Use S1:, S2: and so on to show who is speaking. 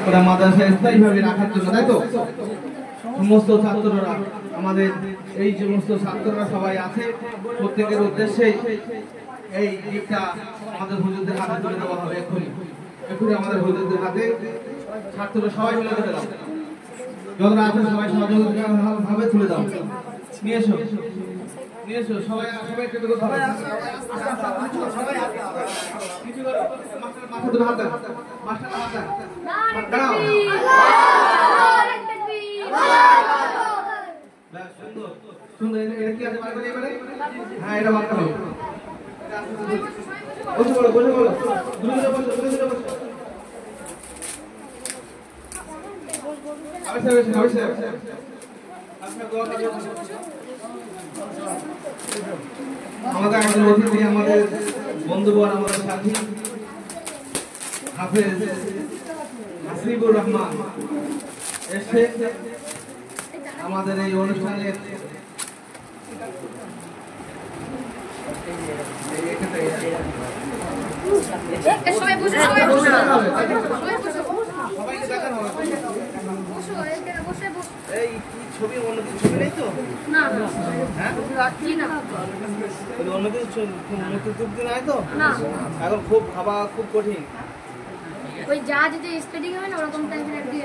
S1: ওরা মাদ্রাসা স্থায়ীভাবে রাখার জন্য, তাই তো? সমস্ত ছাত্ররা, আমাদের এই সমস্ত ছাত্ররা সবাই আছে, প্রত্যেকের উদ্দেশ্যে এই গিফটটা আমাদের হুজুরদের হাতে তুলে দেওয়া হবে। এক্ষুনি আমাদের হুজুরদের হাতে ছাত্ররা সবাই মিলে তুলে দাও। যতটা আছে সবাই সহযোগিতাভাবে তুলে দাও। নিয়ে এসো, নিয়ে এসো সবাই, সবাই একটু করে সবাই কিছু করো। মাথা তুলে হাত দাও, মাস্টার হাত দাও, দাঁড়াও। সুন্দর সুন্দর, এটা কি আছে বার করে এবারে? হ্যাঁ, এটা বার করো। বসে বলো, বসে বলো, দূরে দূরে বসো, দূরে দূরে বসো। আমাদের একজন অতিথি, আমাদের বন্ধুবর, আমাদের সাথী হাফেজ হাসিবুর রহমান এসে আমাদের এই অনুষ্ঠানের সবাই বসে, সবাই বসে, সবাইকে দেখানো হবে। এই কি ছবি, অন্য কিছু ছবি নেই তো? না না, হ্যাঁ কি না, অন্য কিছু মুক্তি নাই তো? না, এখন খুব ভাবা খুব কঠিন।
S2: ওই যা যদি স্টাডি হবে না ওরকম টাইপের একটা